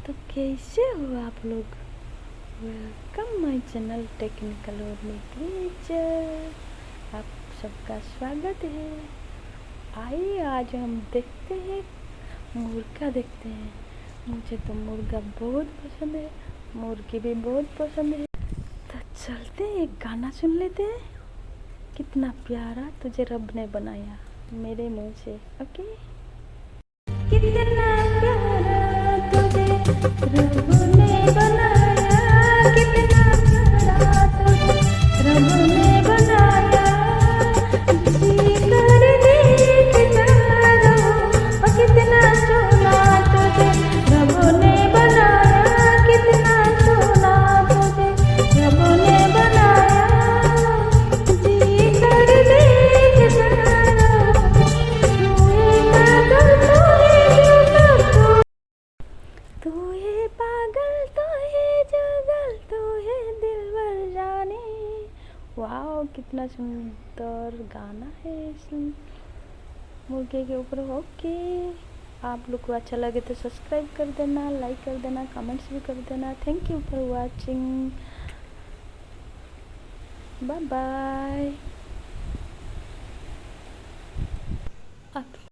तो कैसे हो आप लोग। वेलकम माय चैनल टेक्निकल और लिटरेचर। आप सबका स्वागत है। आइए आज हम देखते हैं, मुर्गा देखते हैं। मुझे तो मुर्गा बहुत पसंद है, मुर्गी भी बहुत पसंद है। तो चलते हैं, एक गाना सुन लेते हैं। कितना प्यारा तुझे रब ने बनाया, मेरे मुंह से। ओके। कितना प्यारा तुझे रब ने बनाया, कितना प्यारा तुझे रब ने बनाया। जी कर देखता रहो, और कितना सोना तुझे रब ने बनाया, कितना सोना तुझे रब ने बनाया। जी कर देखता रहो, तू है पागल, तू है जुगल, तू है दिलबर जाने। वाह, कितना सुंदर गाना है इस मुर्गे के ऊपर। ओके, आप लोग को अच्छा लगे तो सब्सक्राइब कर देना, लाइक कर देना, कमेंट्स भी कर देना। Thank you for watching. Bye bye.